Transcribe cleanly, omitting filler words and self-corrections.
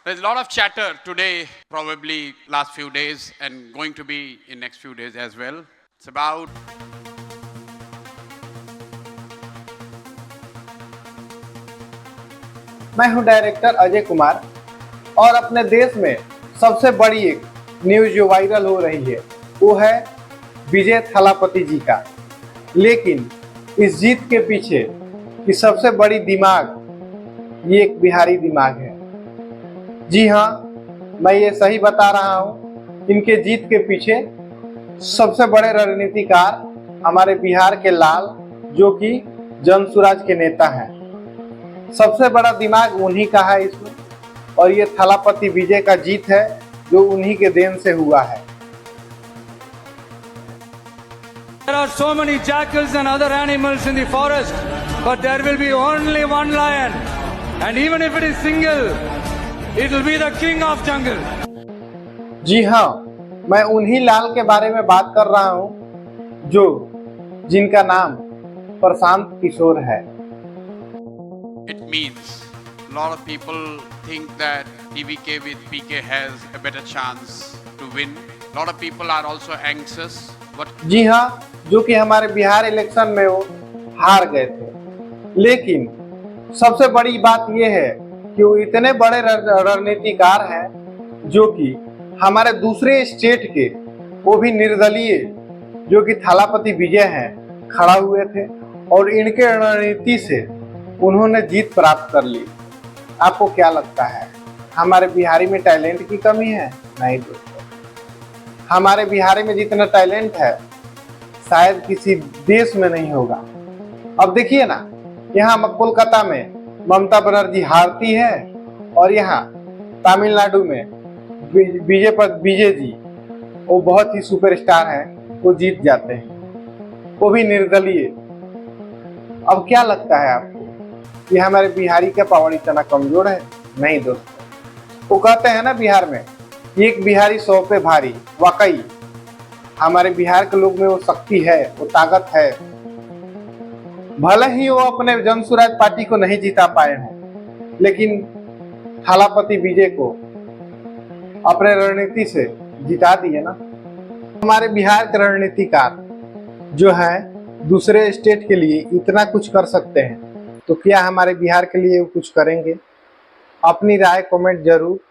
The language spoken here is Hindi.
There's a lot of chatter today, probably last few days, and going to be in next few days as well. It's about मैं हूं डायरेक्टर अजय कुमार और अपने देश में सबसे बड़ी एक न्यूज जो वायरल हो रही है वो है विजय थलापति जी का। लेकिन इस जीत के पीछे की सबसे बड़ी दिमाग ये एक बिहारी दिमाग है। जी हाँ, मैं ये सही बता रहा हूँ। इनके जीत के पीछे सबसे बड़े रणनीतिकार हमारे बिहार के लाल, जो कि जनसुराज के नेता हैं। सबसे बड़ा दिमाग उन्हीं का है इसमें, और ये थलापति विजय का जीत है जो उन्हीं के देन से हुआ है। There are so many jackals and other animals in the forest, but there will be only one lion, and even if it is single, it will be the king of jungle. जी हाँ, मैं उन्हीं लाल के बारे में बात कर रहा हूँ जो जिनका नाम प्रशांत किशोर है। it means a lot of people think that TVK with PK has a better chance to win. A lot of people are also anxious. जी हाँ, जो कि हमारे बिहार इलेक्शन में वो हार गए थे। लेकिन सबसे बड़ी बात यह है कि वो इतने बड़े रणनीतिकार हैं जो कि हमारे दूसरे स्टेट के वो भी निर्दलीय जो कि थलापति विजय हैं खड़ा हुए थे और इनके रणनीति से उन्होंने जीत प्राप्त कर ली। आपको क्या लगता है, हमारे बिहारी में टैलेंट की कमी है? नहीं दोस्तों, हमारे बिहारी में जितना टैलेंट है शायद किसी देश में नहीं होगा। अब देखिए ना, यहाँ कोलकाता में ममता बनर्जी हारती है और यहाँ तमिलनाडु में विजय जी वो बहुत ही सुपरस्टार हैं, वो जीत जाते हैं, वो भी निर्दलीय। अब क्या लगता है आपको कि हमारे बिहारी का पावर इतना कमजोर है? नहीं दोस्तों, वो कहते हैं ना बिहार में, एक बिहारी 100 पे भारी। वाकई हमारे बिहार के लोग में वो शक्ति है, वो ताकत है। भले ही वो अपने जनसुराज पार्टी को नहीं जिता पाए हों, लेकिन थलापति विजय को अपने रणनीति से जिता दिए ना। हमारे बिहार के रणनीतिकार जो है दूसरे स्टेट के लिए इतना कुछ कर सकते हैं, तो क्या हमारे बिहार के लिए वो कुछ करेंगे? अपनी राय कमेंट जरूर